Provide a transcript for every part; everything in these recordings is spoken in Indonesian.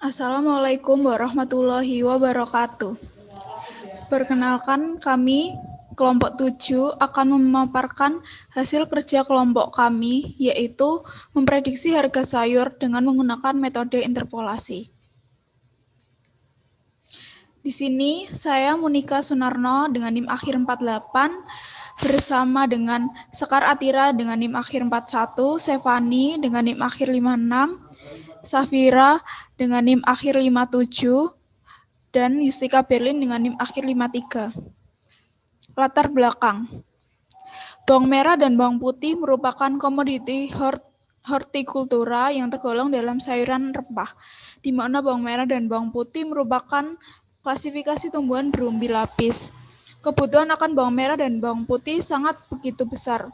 Assalamualaikum warahmatullahi wabarakatuh. Perkenalkan, kami kelompok 7 akan memaparkan hasil kerja kelompok kami, yaitu memprediksi harga sayur dengan menggunakan metode interpolasi. Di sini saya Monika Sunarno dengan NIM akhir 48 bersama dengan Sekar Atira dengan NIM akhir 41, Stefani dengan NIM akhir 56, Safira dengan NIM akhir 57, dan Yustika Berlin dengan NIM akhir 53. Latar belakang. Bawang merah dan bawang putih merupakan komoditi hortikultura yang tergolong dalam sayuran rempah, di mana bawang merah dan bawang putih merupakan klasifikasi tumbuhan berumbi lapis. Kebutuhan akan bawang merah dan bawang putih sangat begitu besar.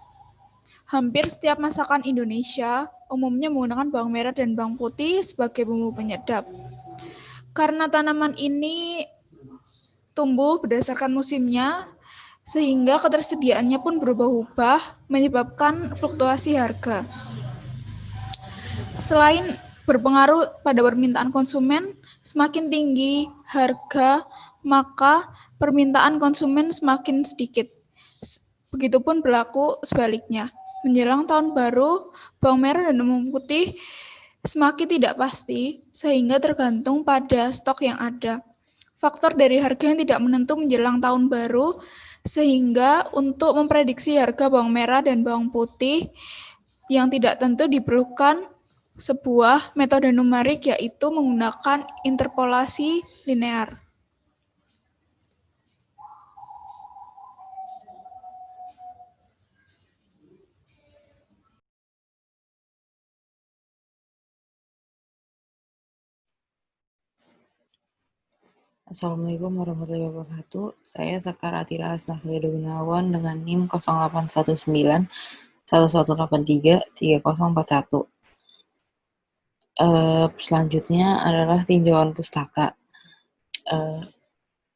Hampir setiap masakan Indonesia umumnya menggunakan bawang merah dan bawang putih sebagai bumbu penyedap. Karena tanaman ini tumbuh berdasarkan musimnya, sehingga ketersediaannya pun berubah-ubah, menyebabkan fluktuasi harga. Selain berpengaruh pada permintaan konsumen, semakin tinggi harga, maka permintaan konsumen semakin sedikit. Begitupun berlaku sebaliknya. Menjelang tahun baru, bawang merah dan bawang putih semakin tidak pasti, sehingga tergantung pada stok yang ada. Faktor dari harga yang tidak menentu menjelang tahun baru, sehingga untuk memprediksi harga bawang merah dan bawang putih yang tidak tentu diperlukan sebuah metode numerik, yaitu menggunakan interpolasi linear. Assalamualaikum warahmatullahi wabarakatuh. Saya Sekar Atira Asnaflido Gunawan dengan NIM 0819 1183 3041. Selanjutnya adalah tinjauan pustaka. Pada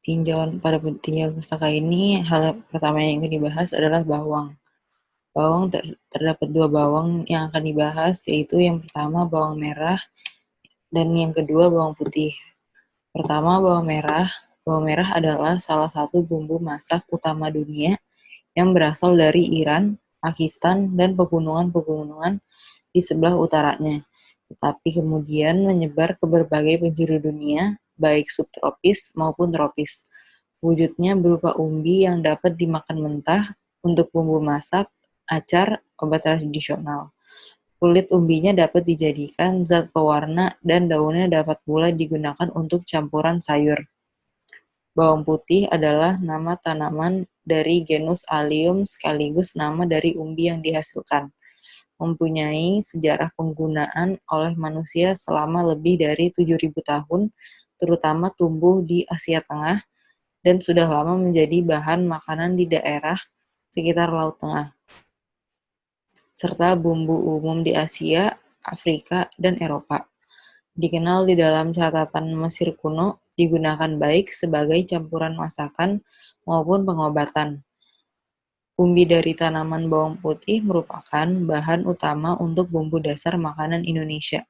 tinjauan pustaka ini, hal pertama yang akan dibahas adalah bawang. Terdapat dua bawang yang akan dibahas, yaitu yang pertama bawang merah dan yang kedua bawang putih. Pertama, bawang merah. Bawang merah adalah salah satu bumbu masak utama dunia yang berasal dari Iran, Pakistan, dan pegunungan-pegunungan di sebelah utaranya, tetapi kemudian menyebar ke berbagai penjuru dunia, baik subtropis maupun tropis. Wujudnya berupa umbi yang dapat dimakan mentah untuk bumbu masak, acar, obat tradisional. Kulit umbinya dapat dijadikan zat pewarna dan daunnya dapat pula digunakan untuk campuran sayur. Bawang putih adalah nama tanaman dari genus Allium sekaligus nama dari umbi yang dihasilkan. Mempunyai sejarah penggunaan oleh manusia selama lebih dari 7.000 tahun, terutama tumbuh di Asia Tengah, dan sudah lama menjadi bahan makanan di daerah sekitar Laut Tengah, serta bumbu umum di Asia, Afrika, dan Eropa. Dikenal di dalam catatan Mesir kuno, digunakan baik sebagai campuran masakan maupun pengobatan. Umbi dari tanaman bawang putih merupakan bahan utama untuk bumbu dasar makanan Indonesia.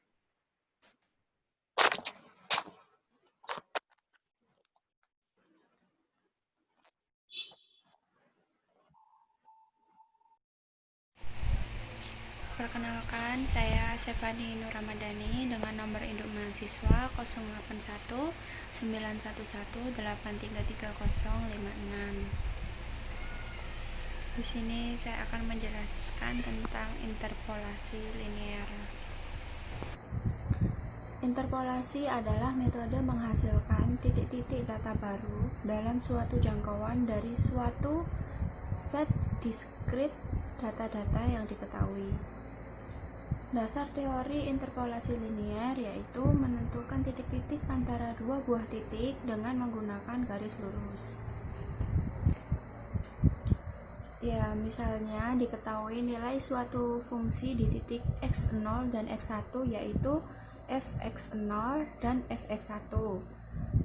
Perkenalkan, saya Stefani Nur Ramadhani dengan nomor induk mahasiswa 081 911 833 Di sini saya akan menjelaskan tentang interpolasi linear. Interpolasi adalah metode menghasilkan titik-titik data baru dalam suatu jangkauan dari suatu set diskrit data-data yang diketahui. Dasar teori interpolasi linear yaitu menentukan titik-titik antara dua buah titik dengan menggunakan garis lurus. Ya, misalnya diketahui nilai suatu fungsi di titik x0 dan x1 yaitu fx0 dan fx1.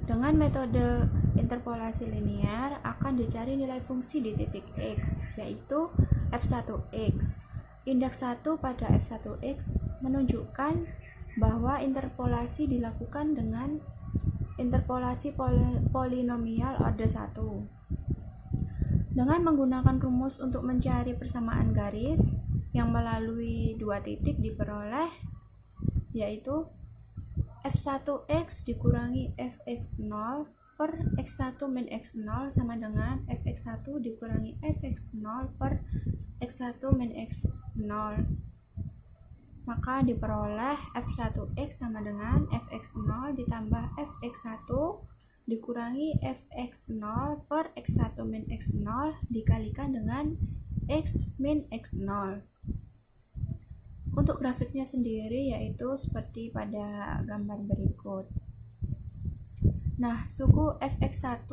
Dengan metode interpolasi linear akan dicari nilai fungsi di titik x yaitu f1x. Indeks 1 pada f1x menunjukkan bahwa interpolasi dilakukan dengan interpolasi polinomial order 1 dengan menggunakan rumus untuk mencari persamaan garis yang melalui dua titik diperoleh, yaitu f1x dikurangi fx0 per x1 min x0 sama dengan fx1 dikurangi fx0 per x1 min x0. Maka diperoleh f1x sama dengan fx0 ditambah fx1 dikurangi fx0 per x1 min x0 dikalikan dengan x min x0. Untuk grafiknya sendiri yaitu seperti pada gambar berikut. Nah, suku fx1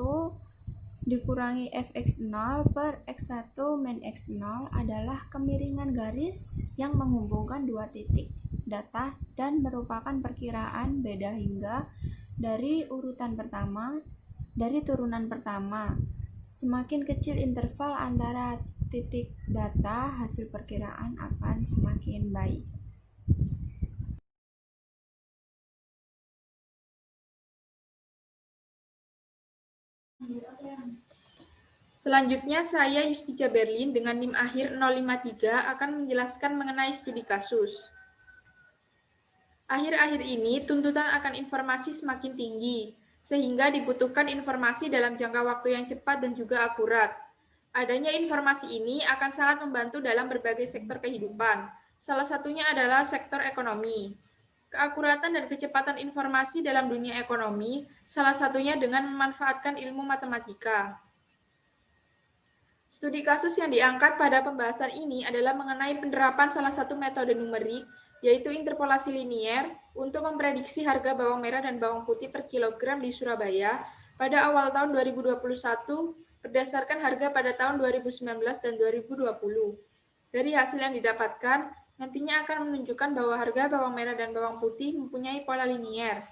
dikurangi fx0 per x1 min x0 adalah kemiringan garis yang menghubungkan dua titik data dan merupakan perkiraan beda hingga dari turunan pertama. Semakin kecil interval antara titik data, hasil perkiraan akan semakin baik. Selanjutnya, saya Yustica Berlin dengan NIM akhir 053 akan menjelaskan mengenai studi kasus. Akhir-akhir ini, tuntutan akan informasi semakin tinggi, sehingga dibutuhkan informasi dalam jangka waktu yang cepat dan juga akurat. Adanya informasi ini akan sangat membantu dalam berbagai sektor kehidupan. Salah satunya adalah sektor ekonomi. Keakuratan dan kecepatan informasi dalam dunia ekonomi, salah satunya dengan memanfaatkan ilmu matematika. Studi kasus yang diangkat pada pembahasan ini adalah mengenai penerapan salah satu metode numerik, yaitu interpolasi linier, untuk memprediksi harga bawang merah dan bawang putih per kilogram di Surabaya pada awal tahun 2021 berdasarkan harga pada tahun 2019 dan 2020. Dari hasil yang didapatkan, nantinya akan menunjukkan bahwa harga bawang merah dan bawang putih mempunyai pola linier.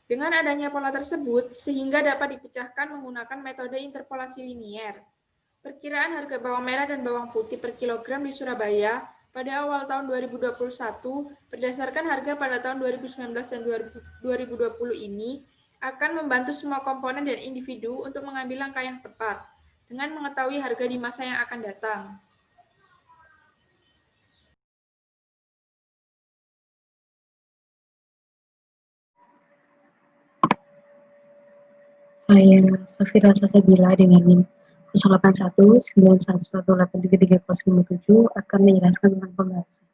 Dengan adanya pola tersebut, sehingga dapat dipecahkan menggunakan metode interpolasi linier. Perkiraan harga bawang merah dan bawang putih per kilogram di Surabaya pada awal tahun 2021 berdasarkan harga pada tahun 2019 dan 2020 ini akan membantu semua komponen dan individu untuk mengambil langkah yang tepat dengan mengetahui harga di masa yang akan datang. Saya Safira Sasabila dengan NIM 08191183357 akan menjelaskan tentang pembahasan.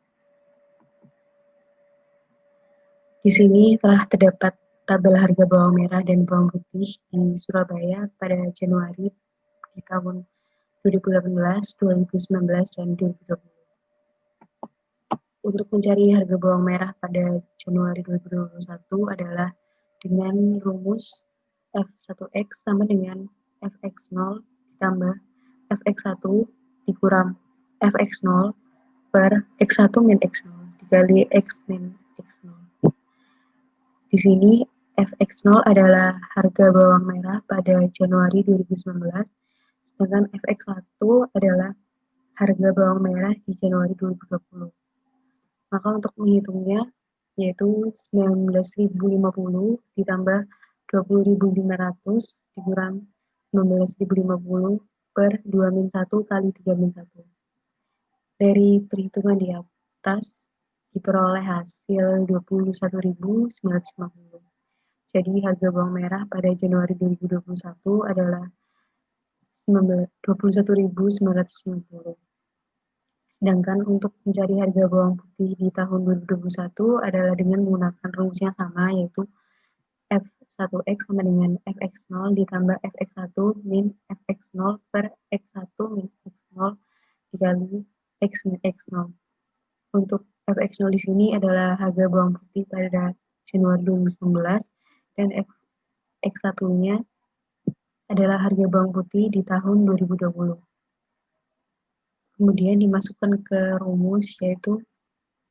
Di sini telah terdapat tabel harga bawang merah dan bawang putih di Surabaya pada Januari di tahun 2018, 2019, dan 2020. Untuk mencari harga bawang merah pada Januari 2021 adalah dengan rumus F1X sama dengan Fx0 ditambah Fx1 dikurang Fx0 per X1 min X0 dikali X min X0. Di sini Fx0 adalah harga bawang merah pada Januari 2019, sedangkan Fx1 adalah harga bawang merah di Januari 2020. Maka untuk menghitungnya yaitu 19.050 ditambah 20.500 dikurang 19.050 per 2-1 kali 3-1. Dari perhitungan di atas diperoleh hasil 21.950. Jadi harga bawang merah pada Januari 2021 adalah 21.950. Sedangkan untuk mencari harga bawang putih di tahun 2021 adalah dengan menggunakan rumus yang sama, yaitu F1X sama dengan Fx0 ditambah Fx1 min Fx0 per X1 min X0 dikali X min X0. Untuk Fx0 di sini adalah harga bawang putih pada Januari 2019 dan X1-nya adalah harga bawang putih di tahun 2020. Kemudian dimasukkan ke rumus yaitu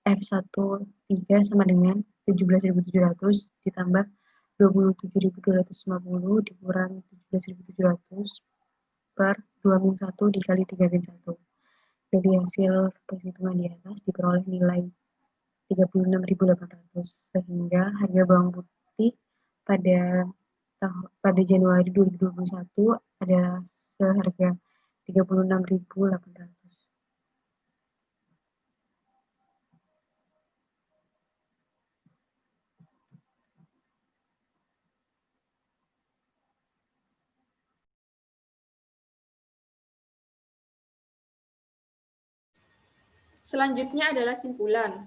F13 sama dengan 17.700 ditambah 27.250 dikurang 17.700 per 2-1 dikali 3-1. Dari hasil perhitungan di atas diperoleh nilai Rp36.800, sehingga harga bawang putih pada Januari 2021 adalah seharga Rp36.800. Selanjutnya adalah simpulan.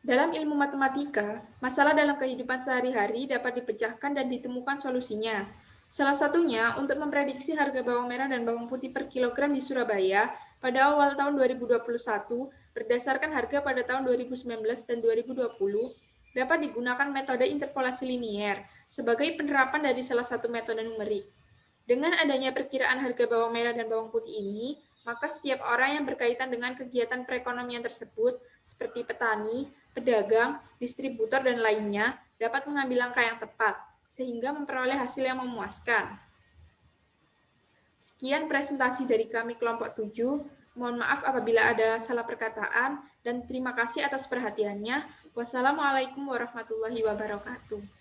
Dalam ilmu matematika, masalah dalam kehidupan sehari-hari dapat dipecahkan dan ditemukan solusinya. Salah satunya untuk memprediksi harga bawang merah dan bawang putih per kilogram di Surabaya pada awal tahun 2021 berdasarkan harga pada tahun 2019 dan 2020 dapat digunakan metode interpolasi linier sebagai penerapan dari salah satu metode numerik. Dengan adanya perkiraan harga bawang merah dan bawang putih ini, maka setiap orang yang berkaitan dengan kegiatan perekonomian tersebut, seperti petani, pedagang, distributor, dan lainnya, dapat mengambil langkah yang tepat, sehingga memperoleh hasil yang memuaskan. Sekian presentasi dari kami kelompok 7. Mohon maaf apabila ada salah perkataan, dan terima kasih atas perhatiannya. Wassalamualaikum warahmatullahi wabarakatuh.